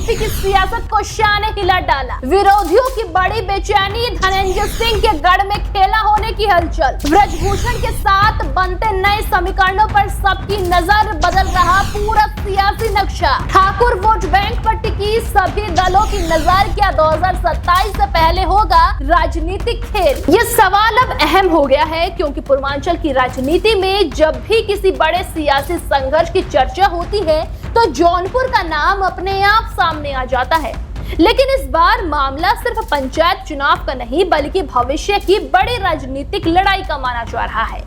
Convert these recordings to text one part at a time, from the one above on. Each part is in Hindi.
यूपी की सियासत को शाह ने हिला डाला। विरोधियों की बड़ी बेचैनी, धनंजय सिंह के गढ़ में खेला होने की हलचल। ब्रजभूषण के साथ बनते नए समीकरणों पर सबकी नजर, बदल रहा पूरा सियासी नक्शा। ठाकुर वोट बैंक पर टिकी सभी दलों की नजर, क्या 2027 से पहले होगा राजनीतिक खेल? ये सवाल अब अहम हो गया है क्योंकि पूर्वांचल की राजनीति में जब भी किसी बड़े सियासी संघर्ष की चर्चा होती है तो जौनपुर का नाम अपने आप सामने आ जाता है। लेकिन इस बार मामला सिर्फ पंचायत चुनाव का नहीं बल्कि भविष्य की बड़ी राजनीतिक लड़ाई का माना जा रहा है।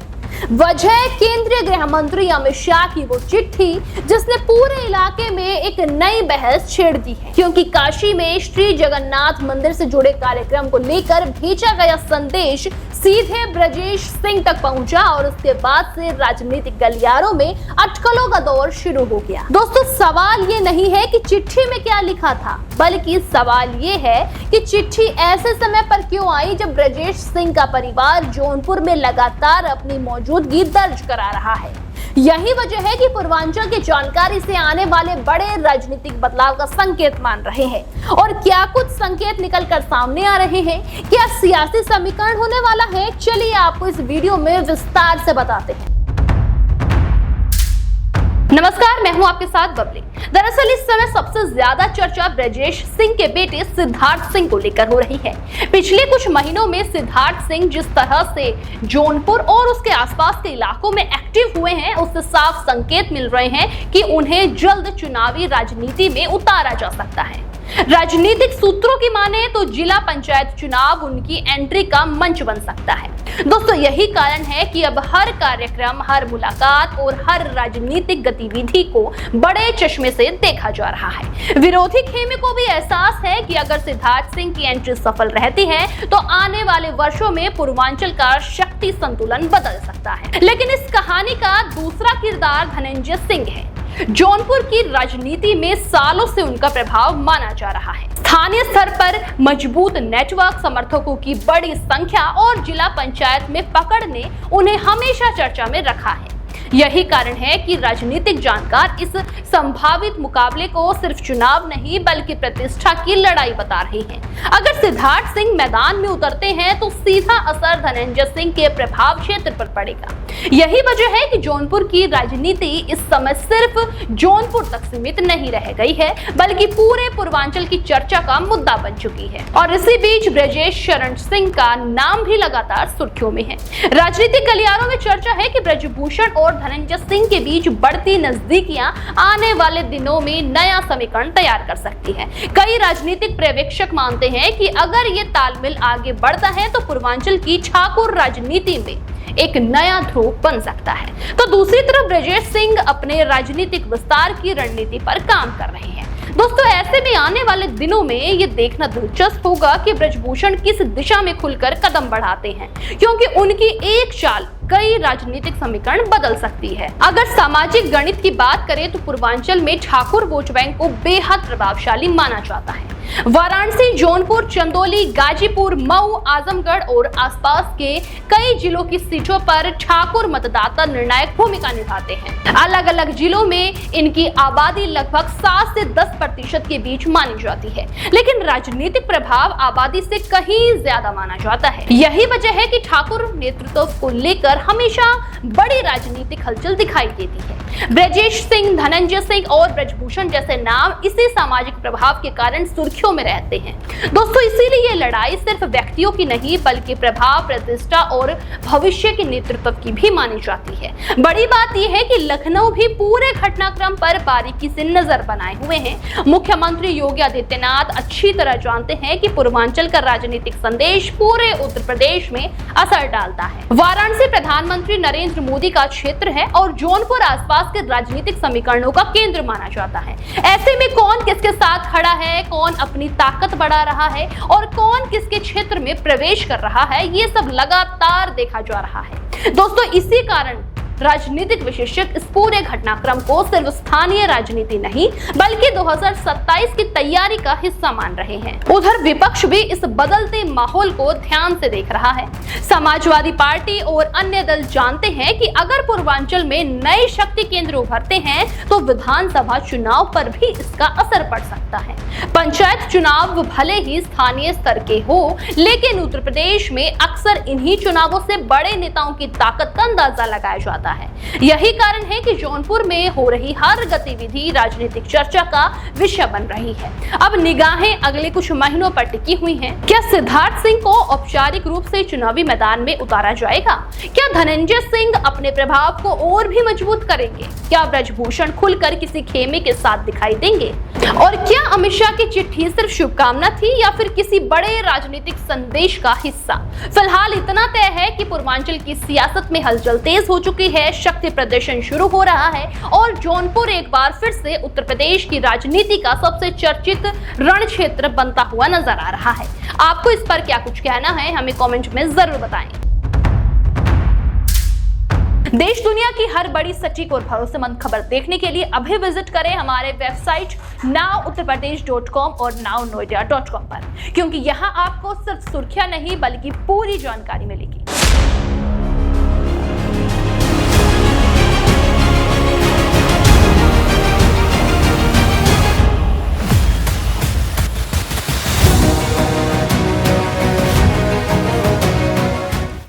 वजह केंद्रीय गृह मंत्री अमित शाह की वो चिट्ठी जिसने पूरे इलाके में एक नई बहस छेड़ दी है, क्योंकि काशी में श्री जगन्नाथ मंदिर से जुड़े कार्यक्रम को लेकर भेजा गया संदेश सीधे ब्रजेश सिंह तक पहुंचा और उसके बाद से राजनीतिक गलियारों में अटकलों का दौर शुरू हो गया। दोस्तों, सवाल ये नहीं है कि चिट्ठी में क्या लिखा था, बल्कि सवाल ये है कि चिट्ठी ऐसे समय पर क्यों आई जब ब्रजेश सिंह का परिवार जौनपुर में लगातार अपनी मौजूदगी दर्ज करा रहा है। यही वजह है कि पूर्वांचल की जानकारी से आने वाले बड़े राजनीतिक बदलाव का संकेत मान रहे हैं। और क्या कुछ संकेत निकल कर सामने आ रहे हैं? क्या सियासी समीकरण होने वाला है? चलिए आपको इस वीडियो में विस्तार से बताते हैं। नमस्कार, मैं हूं आपके साथ बबली। दरअसल इस समय सबसे ज्यादा चर्चा ब्रजेश सिंह के बेटे सिद्धार्थ सिंह को लेकर हो रही है। पिछले कुछ महीनों में सिद्धार्थ सिंह जिस तरह से जौनपुर और उसके आसपास के इलाकों में एक्टिव हुए हैं, उससे साफ संकेत मिल रहे हैं कि उन्हें जल्द चुनावी राजनीति में उतारा जा सकता है। राजनीतिक सूत्रों की माने तो जिला पंचायत चुनाव उनकी एंट्री का मंच बन सकता है। दोस्तों, यही कारण है कि अब हर कार्यक्रम, हर मुलाकात और हर राजनीतिक गतिविधि को बड़े चश्मे से देखा जा रहा है। विरोधी खेमे को भी एहसास है कि अगर सिद्धार्थ सिंह की एंट्री सफल रहती है तो आने वाले वर्षों में पूर्वांचल का शक्ति संतुलन बदल सकता है। लेकिन इस कहानी का दूसरा किरदार धनंजय सिंह है। जौनपुर की राजनीति में सालों से उनका प्रभाव माना जा रहा है। स्थानीय स्तर पर मजबूत नेटवर्क, समर्थकों की बड़ी संख्या और जिला पंचायत में पकड़ ने उन्हें हमेशा चर्चा में रखा है। यही कारण है कि राजनीतिक जानकार इस संभावित मुकाबले को सिर्फ चुनाव नहीं बल्कि प्रतिष्ठा की लड़ाई बता रहे हैं। अगर सिद्धार्थ सिंह मैदान में उतरते हैं तो सीधा असर धनंजय सिंह के प्रभाव क्षेत्र पर पड़ेगा। यही वजह है कि जौनपुर की राजनीति इस समय सिर्फ जौनपुर तक सीमित नहीं रह गई है बल्कि पूरे पूर्वांचल की चर्चा का मुद्दा बन चुकी है। और इसी बीच ब्रजेश शरण सिंह का नाम भी लगातार सुर्खियों में है। राजनीतिक गलियारों में चर्चा है कि ब्रजभूषण और धनंजय सिंह के बीच बढ़ती नजदीकियां आने वाले दिनों में नया समीकरण तैयार कर सकती है। कई राजनीतिक पर्यवेक्षक मानते हैं कि अगर ये तालमेल आगे बढ़ता है तो पूर्वांचल की ठाकुर राजनीति में एक नया ध्रुव बन सकता है। तो दूसरी तरफ ब्रजेश सिंह अपने राजनीतिक विस्तार की रणनीति पर काम कर रहे हैं। दोस्तों, ऐसे में आने वाले दिनों में ये देखना दिलचस्प होगा कि ब्रजभूषण किस दिशा में खुलकर कदम बढ़ाते हैं, क्योंकि उनकी एक चाल कई राजनीतिक समीकरण बदल सकती है। अगर सामाजिक गणित की बात करें तो पूर्वांचल में ठाकुर वोट बैंक को बेहद प्रभावशाली माना जाता है। वाराणसी, जौनपुर, चंदौली, गाजीपुर, मऊ, आजमगढ़ और आसपास के कई जिलों की सीटों पर ठाकुर मतदाता निर्णायक भूमिका निभाते हैं। अलग अलग जिलों में इनकी आबादी लगभग 7 से 10% के बीच मानी जाती है, लेकिन राजनीतिक प्रभाव आबादी से कहीं ज्यादा माना जाता है। यही वजह है कि ठाकुर नेतृत्व को लेकर हमेशा बड़ी राजनीतिक हलचल दिखाई देती है। ब्रजेश सिंह, धनंजय सिंह और ब्रजभूषण जैसे नाम इसी सामाजिक प्रभाव के कारण सुर्खियों में रहते हैं। दोस्तों, इसीलिए ये लड़ाई सिर्फ व्यक्तियों की नहीं बल्कि प्रभाव, प्रतिष्ठा और भविष्य के नेतृत्व की भी मानी जाती है। बड़ी बात यह है कि लखनऊ भी पूरे घटनाक्रम पर बारीकी से नजर बनाए हुए हैं। मुख्यमंत्री योगी आदित्यनाथ अच्छी तरह जानते हैं कि पूर्वांचल का राजनीतिक संदेश पूरे उत्तर प्रदेश में असर डालता है। वाराणसी प्रधानमंत्री नरेंद्र मोदी का क्षेत्र है और जौनपुर आसपास के राजनीतिक समीकरणों का केंद्र माना जाता है। ऐसे में कौन किसके साथ खड़ा है, कौन अपनी ताकत बढ़ा रहा है और कौन किसके क्षेत्र में प्रवेश कर रहा है, ये सब लगातार देखा जा रहा है। दोस्तों, इसी कारण राजनीतिक विशेषज्ञ इस पूरे घटनाक्रम को सिर्फ स्थानीय राजनीति नहीं बल्कि 2027 की तैयारी का हिस्सा मान रहे हैं। उधर विपक्ष भी इस बदलते माहौल को ध्यान से देख रहा है। समाजवादी पार्टी और अन्य दल जानते हैं कि अगर पूर्वांचल में नए शक्ति केंद्र उभरते हैं तो विधानसभा चुनाव पर भी इसका असर पड़ सकता है। पंचायत चुनाव भले ही स्थानीय स्तर के हो, लेकिन उत्तर प्रदेश में अक्सर इन्हीं चुनावों से बड़े नेताओं की ताकत का अंदाजा लगाया जाता है। यही कारण है कि जौनपुर में हो रही हर गतिविधि राजनीतिक चर्चा का विषय बन रही है। अब निगाहें अगले कुछ महीनों पर टिकी हुई हैं। क्या सिद्धार्थ सिंह को औपचारिक रूप से चुनावी मैदान में उतारा जाएगा? क्या धनंजय सिंह अपने प्रभाव को और भी मजबूत करेंगे? क्या ब्रजभूषण खुलकर किसी खेमे के साथ दिखाई देंगे? और क्या अमित शाह की चिट्ठी सिर्फ शुभकामना थी या फिर किसी बड़े राजनीतिक संदेश का हिस्सा? फिलहाल इतना तय है कि पूर्वांचल की सियासत में हलचल तेज हो चुकी है, शक्ति प्रदर्शन शुरू हो रहा है और जौनपुर एक बार फिर से उत्तर प्रदेश की राजनीति का सबसे चर्चित रण क्षेत्र बनता हुआ नजर आ रहा है। आपको इस पर क्या कुछ कहना है, हमें कमेंट में जरूर बताएं। देश दुनिया की हर बड़ी सटीक और भरोसेमंद खबर देखने के लिए अभी विजिट करें हमारे वेबसाइट nowuttarpradesh.com और nownoida.com पर, क्योंकि यहाँ आपको सिर्फ सुर्खियां नहीं बल्कि पूरी जानकारी मिलेगी।